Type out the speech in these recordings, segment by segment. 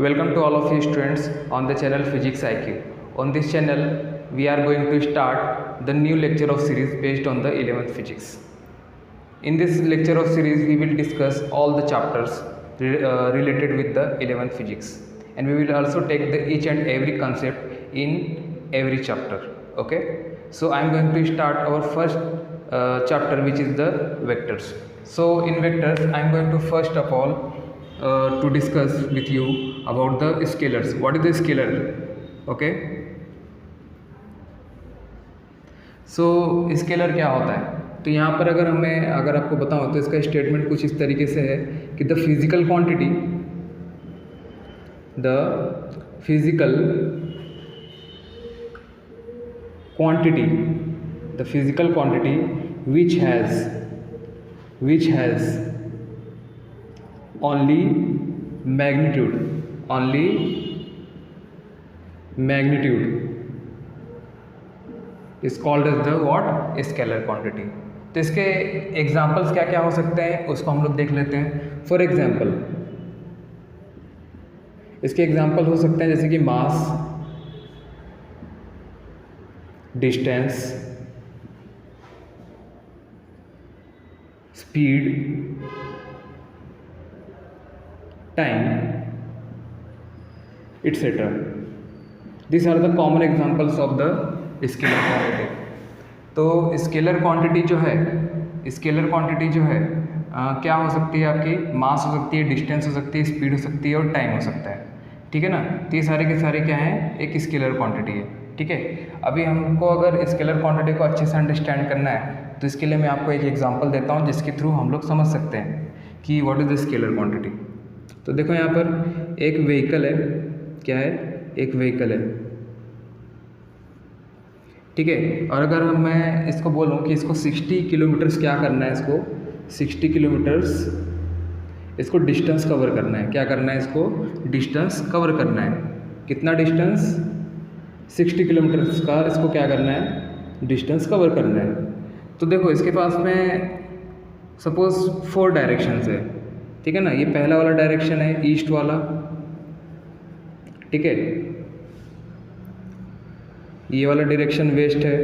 Welcome to all of you students on the channel Physics IQ. On this channel, we are going to start the new lecture of series based on the 11th physics. In this lecture of series, we will discuss all the chapters related with the 11th physics, and we will also take the each and every concept in every chapter. Okay, so I am going to start our first chapter, which is the vectors. So in vectors, I am going to first of all to discuss with you about the scalars. What is the scalar? Okay, so scalar क्या होता है? तो यहाँ पर अगर आपको बताऊँ तो इसका स्टेटमेंट कुछ इस तरीके से है कि the physical quantity which has only magnitude is called as the what? Scalar quantity. तो इसके एग्जाम्पल्स क्या क्या हो सकते हैं उसको हम लोग देख लेते हैं. फॉर एग्जाम्पल इसके एग्जाम्पल हो सकते हैं जैसे कि mass, distance, speed, time, etc. These are the common examples of the scalar quantity. तो स्केलर क्वांटिटी जो है क्या हो सकती है? आपकी मास हो सकती है, डिस्टेंस हो सकती है, स्पीड हो सकती है और टाइम हो सकता है. ठीक है ना. तो ये सारे के सारे क्या हैं? एक स्केलर क्वांटिटी है. ठीक है. अभी हमको अगर स्केलर क्वांटिटी को अच्छे से अंडरस्टैंड करना है तो इसके लिए मैं आपको एक एग्जांपल देता हूँ जिसके थ्रू हम लोग समझ सकते हैं कि what is the scalar quantity. तो देखो यहाँ पर एक व्हीकल है. क्या है? एक व्हीकल है. ठीक है. और अगर मैं इसको बोलूँ कि इसको 60 किलोमीटर्स क्या करना है, इसको 60 किलोमीटर्स इसको डिस्टेंस कवर करना है. क्या करना है? इसको डिस्टेंस कवर करना है. कितना डिस्टेंस? 60 किलोमीटर्स का इसको क्या करना है? डिस्टेंस कवर करना है. तो देखो इसके पास में सपोज 4 डायरेक्शंस है. ठीक है ना. ये पहला वाला डायरेक्शन है ईस्ट वाला. ठीक है. ये वाला डायरेक्शन वेस्ट है.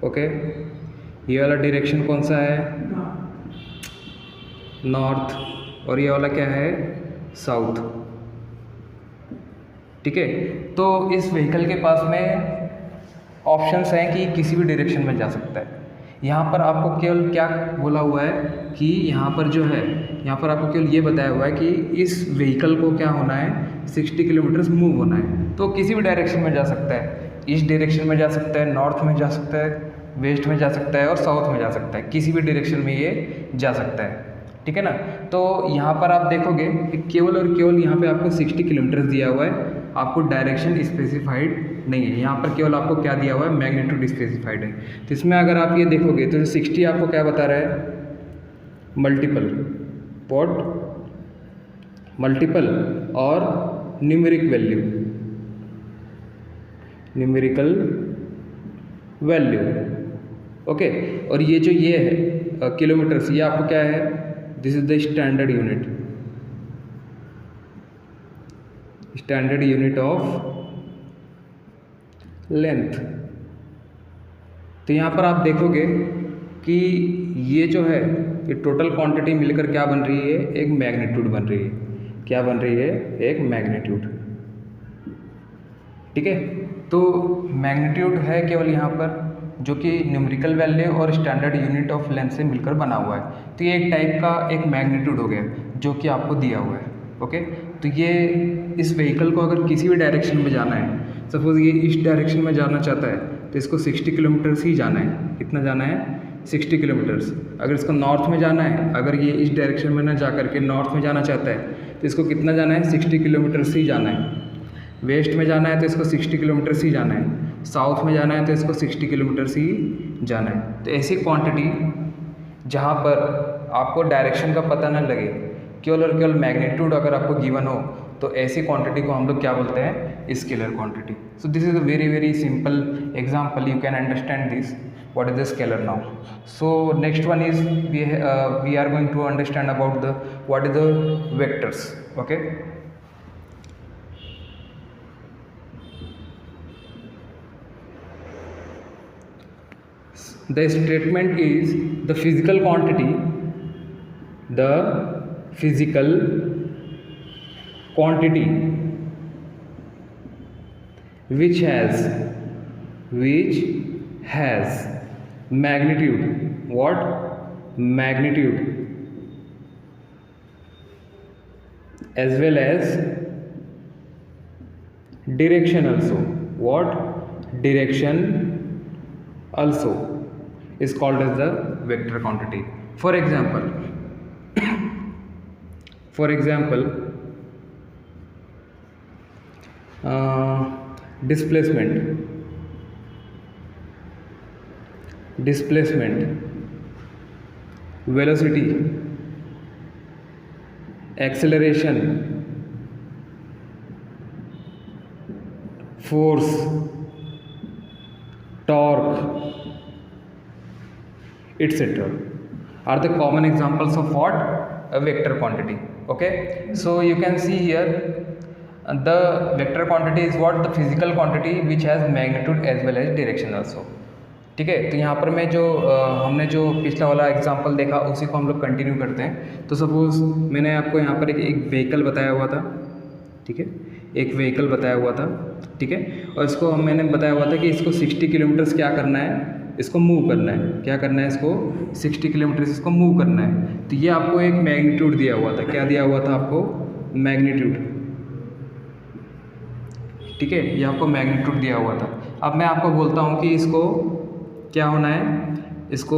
ओके. ये वाला डायरेक्शन कौन सा है? नॉर्थ. और ये वाला क्या है? साउथ. ठीक है. तो इस व्हीकल के पास में ऑप्शंस हैं कि किसी भी डायरेक्शन में जा सकता है. यहाँ पर आपको केवल क्या बोला हुआ है कि यहाँ पर आपको केवल ये बताया हुआ है कि इस व्हीकल को क्या होना है? 60 किलोमीटर्स मूव होना है. तो किसी भी डायरेक्शन में जा सकता है. ईस्ट डायरेक्शन में जा सकता है, नॉर्थ में जा सकता है, वेस्ट में जा सकता है और साउथ में जा सकता है. किसी भी डायरेक्शन में ये जा सकता है. ठीक है ना. तो यहाँ पर आप देखोगे कि केवल और केवल यहाँ पे आपको 60 किलोमीटर्स दिया हुआ है. आपको डायरेक्शन स्पेसिफाइड नहीं है. यहाँ पर केवल आपको क्या दिया हुआ है? मैग्नीट्यूड स्पेसिफाइड है. तो इसमें अगर आप ये देखोगे तो 60 आपको क्या बता रहा है? मल्टीपल और न्यूमेरिकल वैल्यू. ओके. और ये जो ये है किलोमीटर्स, ये आपको क्या है? This is the standard unit of length. तो यहाँ पर आप देखोगे कि ये जो है ये टोटल क्वांटिटी मिलकर क्या बन रही है? एक मैग्नीट्यूड बन रही है. क्या बन रही है? एक मैग्नीट्यूड. ठीक है. तो मैग्नीट्यूड है केवल यहाँ पर जो कि न्यूमेरिकल वैल्यू और स्टैंडर्ड यूनिट ऑफ लेंथ से मिलकर बना हुआ है. तो ये एक टाइप का एक मैग्नीट्यूड हो गया जो कि आपको दिया हुआ है. ओके. तो ये इस व्हीकल को अगर किसी भी डायरेक्शन में जाना है, सपोज ये इस डायरेक्शन में जाना चाहता है तो इसको 60 किलोमीटर्स ही जाना है. कितना जाना है? 60 किलोमीटर्स. अगर इसको नॉर्थ में जाना है, अगर ये इस डायरेक्शन में ना जा करके नॉर्थ में जाना चाहता है तो इसको कितना जाना है? 60 किलोमीटर्स ही जाना है. वेस्ट में जाना है तो इसको 60 किलोमीटर्स ही जाना है. साउथ में जाना है तो इसको 60 किलोमीटर्स ही जाना है. तो ऐसी क्वांटिटी जहाँ पर आपको डायरेक्शन का पता न लगे, केवल और केवल मैग्नीट्यूड अगर आपको गिवन हो, तो ऐसी क्वांटिटी को हम लोग क्या बोलते हैं? Scalar quantity. So this is a very simple example. You can understand this. what is the scalar now. So next one is we are going to understand about the what is the vectors. Okay, the statement is the physical quantity which has magnitude, what magnitude, as well as direction also, what direction also, is called as the vector quantity. For example displacement, velocity, acceleration, force, torque, etc. are the common examples of what? A vector quantity. Okay, so you can see here the vector quantity is what? The physical quantity which has magnitude as well as direction also. ठीक है, तो यहाँ पर मैं जो हमने जो पिछला वाला एग्जांपल देखा उसी को हम लोग कंटिन्यू करते हैं। तो सपोज़ मैंने आपको यहाँ पर एक व्हीकल बताया हुआ था, ठीक है, एक व्हीकल बताया हुआ था, ठीक है, और इसको मैंने बताया हुआ था कि इसको 60 किलोमीटर्स क्या करना है, इसको मूव करना है। क्या करना है? इसको 60 किलोमीटर्स इसको मूव करना है। तो ये आपको एक मैग्नीट्यूड दिया हुआ था। क्या दिया हुआ था आपको? मैग्नीट्यूड, ठीक है, ये आपको मैग्नीट्यूड दिया हुआ था। अब मैं आपको बोलता हूँ कि इसको क्या होना है, इसको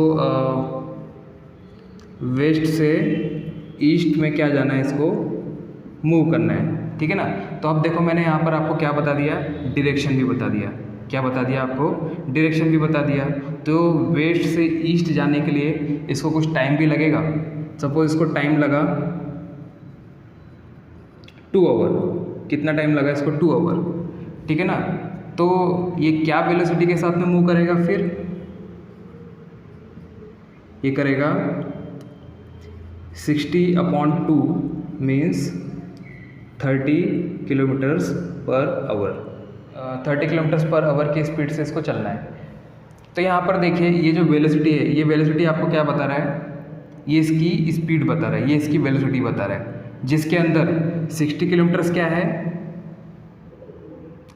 वेस्ट से ईस्ट में क्या जाना है, इसको मूव करना है, ठीक है ना। तो अब देखो मैंने यहाँ पर आपको क्या बता दिया? डायरेक्शन भी बता दिया। क्या बता दिया आपको? डायरेक्शन भी बता दिया। तो वेस्ट से ईस्ट जाने के लिए इसको कुछ टाइम भी लगेगा। सपोज इसको टाइम लगा 2 आवर। कितना टाइम लगा इसको? 2 आवर, ठीक है ना। तो ये क्या वेलोसिटी के साथ में मूव करेगा? फिर ये करेगा 60/2 means 30 kilometres per hour. 30 kilometres per hour की स्पीड से इसको चलना है। तो यहाँ पर देखिए ये जो वेलोसिटी है, ये वेलोसिटी आपको क्या बता रहा है? ये इसकी स्पीड बता रहा है, ये इसकी वेलोसिटी बता रहा है, जिसके अंदर 60 किलोमीटर्स क्या है?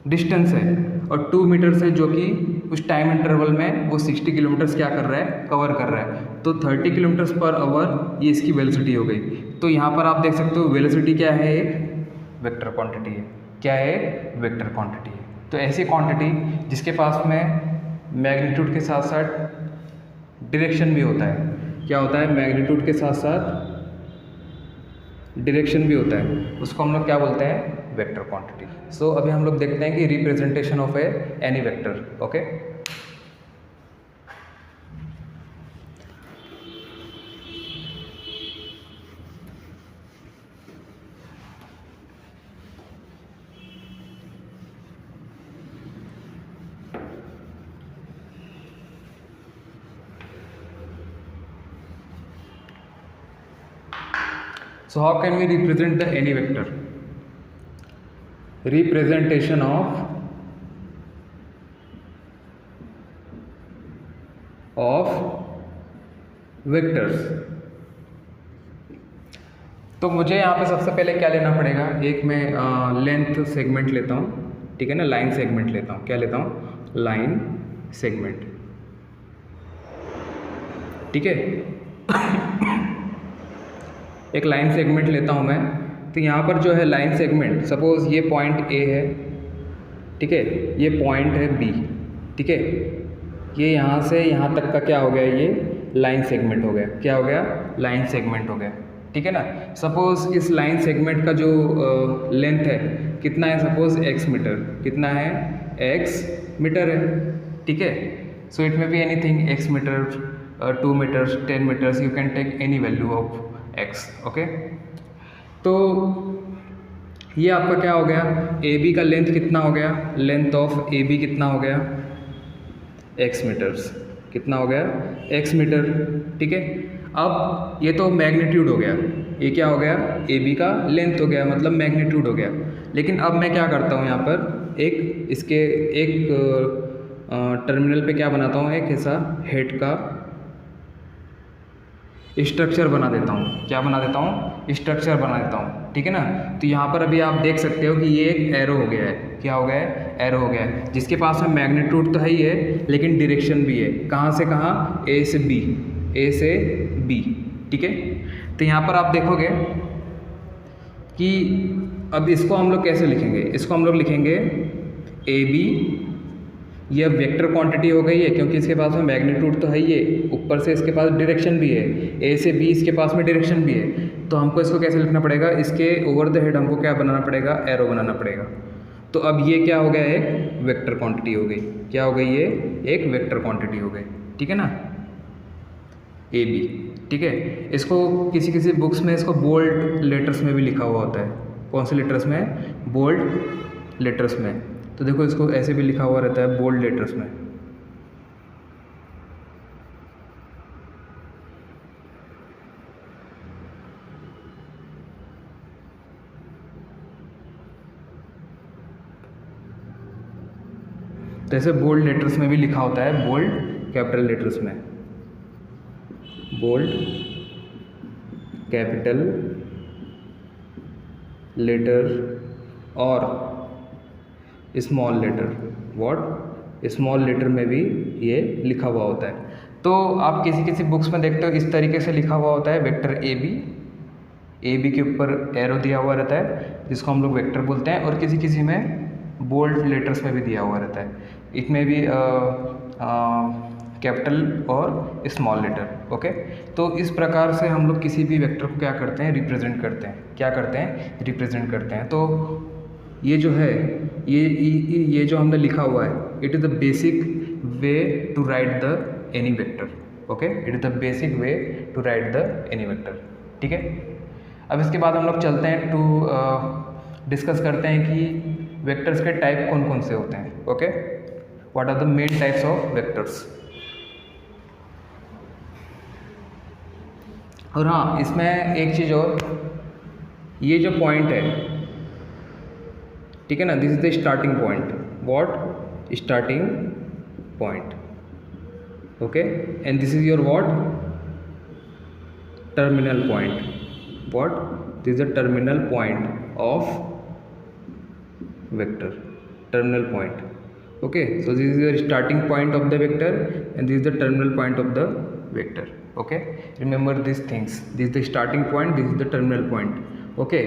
डिस्टेंस है, और 2 मीटर्स है जो कि उस टाइम इंटरवल में वो 60 किलोमीटर्स क्या कर रहा है? कवर कर रहा है। तो 30 किलोमीटर्स पर आवर ये इसकी वेलोसिटी हो गई। तो यहाँ पर आप देख सकते हो वेलोसिटी क्या है? एक वेक्टर क्वांटिटी है। क्या है? वेक्टर क्वांटिटी है। तो ऐसी क्वांटिटी जिसके पास में मैग्नीट्यूड के साथ साथ डायरेक्शन भी होता है। क्या होता है? मैग्नीट्यूड के साथ साथ डायरेक्शन भी होता है, उसको हम लोग क्या बोलते हैं? Vector quantity. सो अभी हम लोग देखते हैं कि representation of any vector. Okay, so how can we represent the any vector? Representation of vectors. तो मुझे यहाँ पे सबसे पहले क्या लेना पड़ेगा? एक मैं लेंथ सेगमेंट लेता हूँ, ठीक है ना, लाइन सेगमेंट लेता हूँ। क्या लेता हूँ? लाइन सेगमेंट, ठीक है। एक लाइन सेगमेंट लेता हूँ मैं। तो यहाँ पर जो है लाइन सेगमेंट, सपोज ये पॉइंट ए है, ठीक है, ये पॉइंट है बी, ठीक है, ये यहाँ से यहाँ तक का क्या हो गया? ये लाइन सेगमेंट हो गया। क्या हो गया? लाइन सेगमेंट हो गया, ठीक है ना। सपोज इस लाइन सेगमेंट का जो लेंथ है कितना है? Suppose x metre. कितना है? x मीटर है, ठीक है। So it may be anything, x metre, 2 metres, 10 metres, you can take any value of x। Okay, तो ये आपका क्या हो गया? ए बी का लेंथ कितना हो गया? लेंथ ऑफ ए बी कितना हो गया? x metres. कितना हो गया? x मीटर, ठीक है। अब ये तो मैग्नीट्यूड हो गया, ये क्या हो गया? ए बी का लेंथ हो गया, मतलब मैग्नीट्यूड हो गया। लेकिन अब मैं क्या करता हूँ यहाँ पर, एक इसके एक टर्मिनल पे क्या बनाता हूँ, एक ऐसा हेड का स्ट्रक्चर बना देता हूँ। क्या बना देता हूँ? स्ट्रक्चर बना देता हूँ, ठीक है ना। तो यहाँ पर अभी आप देख सकते हो कि ये एक एरो हो गया है। क्या हो गया है? एरो हो गया है, जिसके पास में मैग्नीट्यूड तो है ही है, लेकिन डायरेक्शन भी है। कहाँ से कहाँ? ए से बी, ए से बी, ठीक है। तो यहाँ पर आप देखोगे कि अब इसको हम लोग कैसे लिखेंगे? इसको हम लोग लिखेंगे ए बी, यह वेक्टर क्वांटिटी हो गई है क्योंकि इसके पास में मैग्नीट्यूड तो है ही है, ऊपर से इसके पास डायरेक्शन भी है, ए से बी इसके पास में डायरेक्शन भी है। तो हमको इसको कैसे लिखना पड़ेगा? इसके ओवर द हेड हमको क्या बनाना पड़ेगा? एरो बनाना पड़ेगा। तो अब ये क्या हो गया? एक वेक्टर क्वांटिटी हो गई। क्या हो गई? ये एक वेक्टर क्वांटिटी हो गई, ठीक है ना, ए बी, ठीक है। इसको किसी किसी बुक्स में इसको बोल्ड लेटर्स में भी लिखा हुआ होता है। कौन से लेटर्स में? बोल्ड लेटर्स में। तो देखो इसको ऐसे भी लिखा हुआ रहता है, बोल्ड लेटर्स में। तो ऐसे बोल्ड लेटर्स में भी लिखा होता है, बोल्ड कैपिटल लेटर्स में, बोल्ड कैपिटल लेटर और small letter, what? Small letter में भी ये लिखा हुआ होता है। तो आप किसी किसी बुक्स में देखते हो इस तरीके से लिखा हुआ होता है, vector A B, A B के ऊपर एरो दिया हुआ रहता है जिसको हम लोग वेक्टर बोलते हैं, और किसी किसी में बोल्ड लेटर्स में भी दिया हुआ रहता है, इसमें भी कैपिटल और स्मॉल लेटर, ओके। तो इस प्रकार से हम लोग किसी भी वेक्टर को क्या करते हैं? रिप्रेजेंट करते हैं। क्या करते हैं? रिप्रेजेंट करते हैं। तो ये जो है, ये जो हमने लिखा हुआ है, it is the basic way to write the any vector, okay. It is the basic way to write the any vector, ठीक है। अब इसके बाद हम लोग चलते हैं टू डिस्कस करते हैं कि वेक्टर्स के टाइप कौन कौन से होते हैं, okay. What are the main types of vectors. और हाँ, इसमें एक चीज़ और, ये जो पॉइंट है, ठीक है ना, this is the starting point, what? Starting point, okay. And this is your what? Terminal point, what? This is the terminal point of vector, terminal point, okay. So this is the starting point of the vector and this is the terminal point of the vector, okay. Remember these things, this is the starting point, this is the terminal point, okay.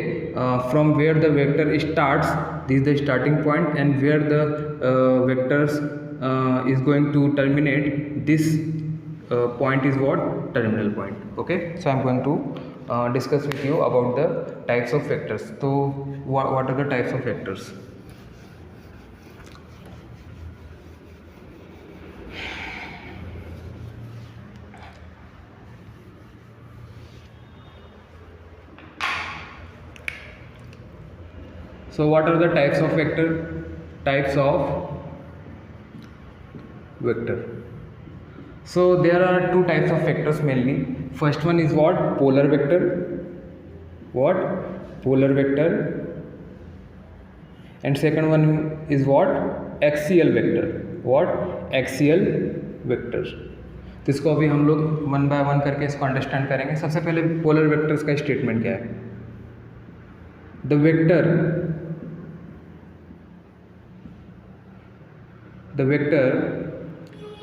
From where the vector starts, this is the starting point, and where the vectors is going to terminate, this point is what? Terminal point, okay. So I am going to discuss with you about the types of vectors. So what are the types of vectors? So what are the types of vector? Types of vector. So there are two types of vectors mainly. First one is what? Polar vector. What? Polar vector. And second one is what? Axial vector. What? Axial vector. तो इसको अभी हम लोग one by one करके इसको understand करेंगे। सबसे पहले पोलर वेक्टर्स का स्टेटमेंट क्या है? The vector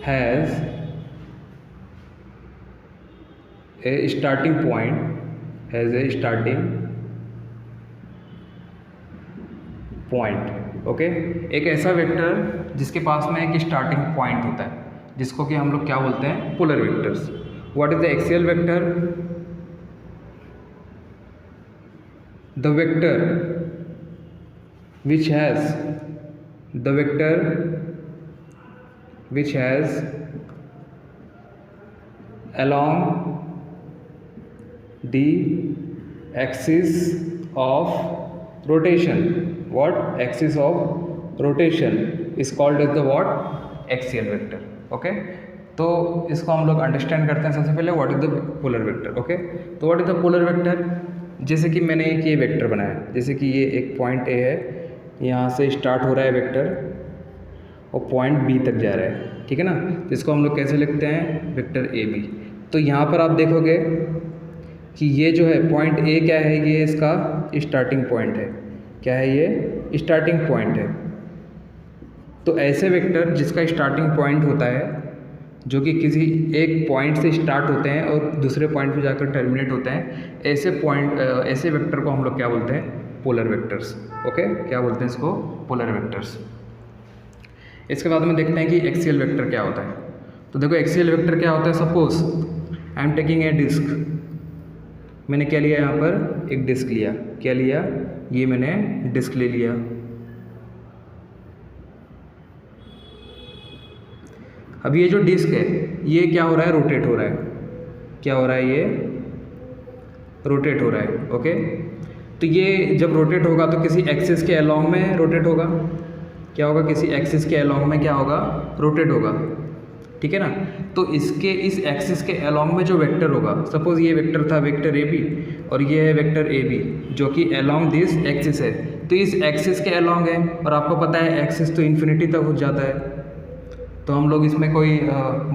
has a starting point, okay. एक ऐसा वेक्टर जिसके पास में एक स्टार्टिंग पॉइंट होता है, जिसको कि हम लोग क्या बोलते हैं? Polar vectors. What is the axial vector? The vector which has along the axis of rotation, what? Axis of rotation is called as the what? Axial vector, okay. तो इसको हम लोग अंडरस्टैंड करते हैं सबसे पहले, what is the polar vector, okay. तो what is the polar vector? जैसे कि मैंने एक ये वेक्टर बनाया, जैसे कि ये एक पॉइंट ए है, यहाँ से स्टार्ट हो रहा है वेक्टर और पॉइंट बी तक जा रहा है, ठीक है ना। तो इसको हम लोग कैसे लिखते हैं, वेक्टर ए बी। तो यहाँ पर आप देखोगे कि ये जो है पॉइंट ए क्या है, ये इसका स्टार्टिंग पॉइंट है। क्या है ये, स्टार्टिंग पॉइंट है। तो ऐसे वेक्टर जिसका स्टार्टिंग पॉइंट होता है, जो कि किसी एक पॉइंट से स्टार्ट होते हैं और दूसरे पॉइंट पे जाकर टर्मिनेट होते हैं, ऐसे वेक्टर को हम लोग क्या बोलते हैं, पोलर वेक्टर्स। ओके, क्या बोलते हैं इसको, पोलर वेक्टर्स। इसके बाद में देखते हैं कि एक्सियल वेक्टर क्या होता है। तो देखो एक्सियल वेक्टर क्या होता है, suppose I am taking a disc. मैंने क्या लिया, यहाँ पर एक डिस्क लिया। क्या लिया, ये मैंने डिस्क ले लिया। अब ये जो डिस्क है ये क्या हो रहा है, रोटेट हो रहा है। क्या हो रहा है, ये रोटेट हो रहा है। ओके, तो ये जब रोटेट होगा तो किसी एक्सिस के अलोंग में रोटेट होगा। क्या होगा, किसी एक्सिस के अलोंग में क्या होगा, रोटेट होगा, ठीक है ना। तो इसके इस एक्सिस के अलोंग में जो वेक्टर होगा, सपोज ये वेक्टर था वेक्टर ए बी और ये है वेक्टर ए बी जो कि अलोंग दिस एक्सिस है। तो इस एक्सिस के अलोंग है और आपको पता है एक्सिस तो इन्फिनिटी तक हो जाता है। तो हम लोग इसमें कोई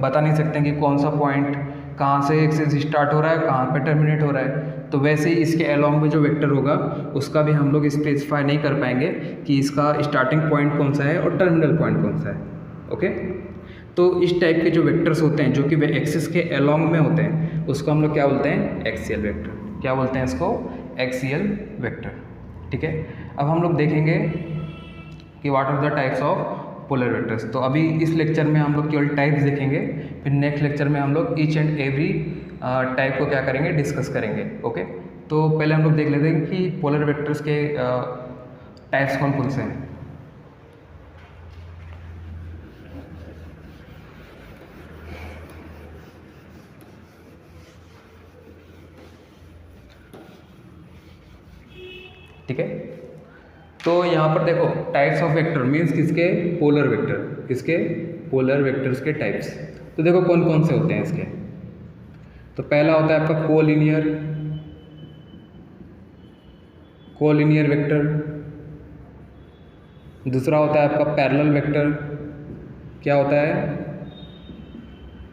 बता नहीं सकते कि कौन सा पॉइंट कहाँ से एक्सिस स्टार्ट हो रहा है, कहाँ पे टर्मिनेट हो रहा है। तो वैसे ही इसके अलोंग में जो वेक्टर होगा उसका भी हम लोग स्पेसिफाई नहीं कर पाएंगे कि इसका स्टार्टिंग पॉइंट कौन सा है और टर्मिनल पॉइंट कौन सा है। ओके, तो इस टाइप के जो वेक्टर्स होते हैं जो कि वे एक्सिस के अलोंग में होते हैं, उसको हम लोग क्या बोलते हैं, एक्सियल वेक्टर। क्या बोलते हैं इसको, एक्सियल वेक्टर, ठीक है। अब हम लोग देखेंगे कि what are the types of polar vectors. तो अभी इस लेक्चर में हम लोग केवल टाइप्स देखेंगे, फिर नेक्स्ट लेक्चर में हम लोग ईच एंड एवरी टाइप को क्या करेंगे, डिस्कस करेंगे। ओके, तो पहले हम लोग देख लेते हैं कि पोलर वेक्टर्स के टाइप्स कौन कौन से हैं। ठीक है, तो यहाँ पर देखो टाइप्स ऑफ वेक्टर मीन्स किसके, पोलर वेक्टर, किसके, पोलर वेक्टर्स के टाइप्स। तो देखो कौन कौन से होते हैं इसके। तो पहला होता है आपका कोलिनियर वेक्टर। दूसरा होता है आपका पैरेलल वेक्टर। क्या होता है,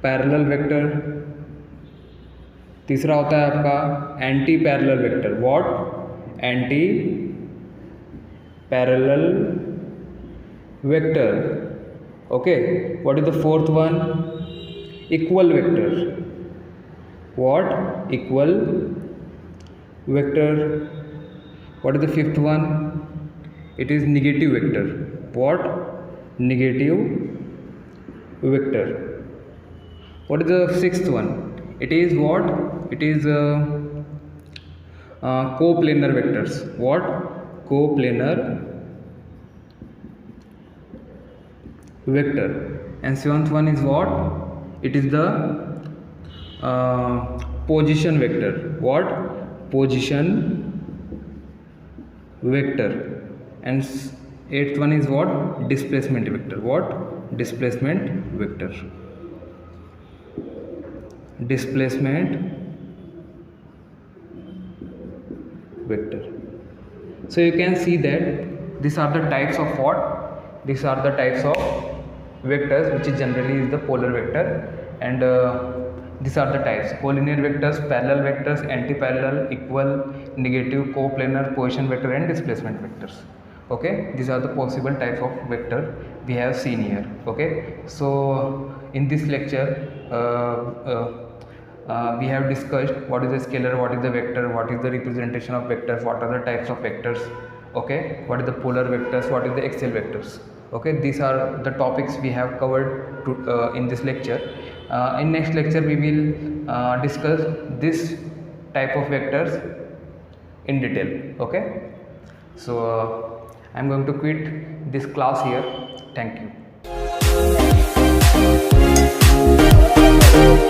पैरेलल वेक्टर। तीसरा होता है आपका anti parallel vector. What, anti parallel vector. Okay, what is the fourth one, equal vector. What, equal vector. What is the fifth one, it is negative vector. What, negative vector. What is the sixth one, it is what, it is coplanar vectors. What, coplanar vector. And seventh one is what, it is the position vector. What, position vector. And eighth one is what, displacement vector. What, displacement vector. Displacement vector. So you can see that these are the types of what, these are the types of vectors which is generally is the polar vector. And these are the types: collinear vectors, parallel vectors, anti-parallel, equal, negative, coplanar, position vector and displacement vectors. Okay, these are the possible types of vector we have seen here. Okay, so in this lecture we have discussed what is the scalar, what is the vector, what is the representation of vectors, what are the types of vectors. Okay, what is the polar vectors, what is the axial vectors. Okay, these are the topics we have covered in this lecture. In next lecture we will discuss this type of vectors in detail. Okay, so I am going to quit this class here. Thank you.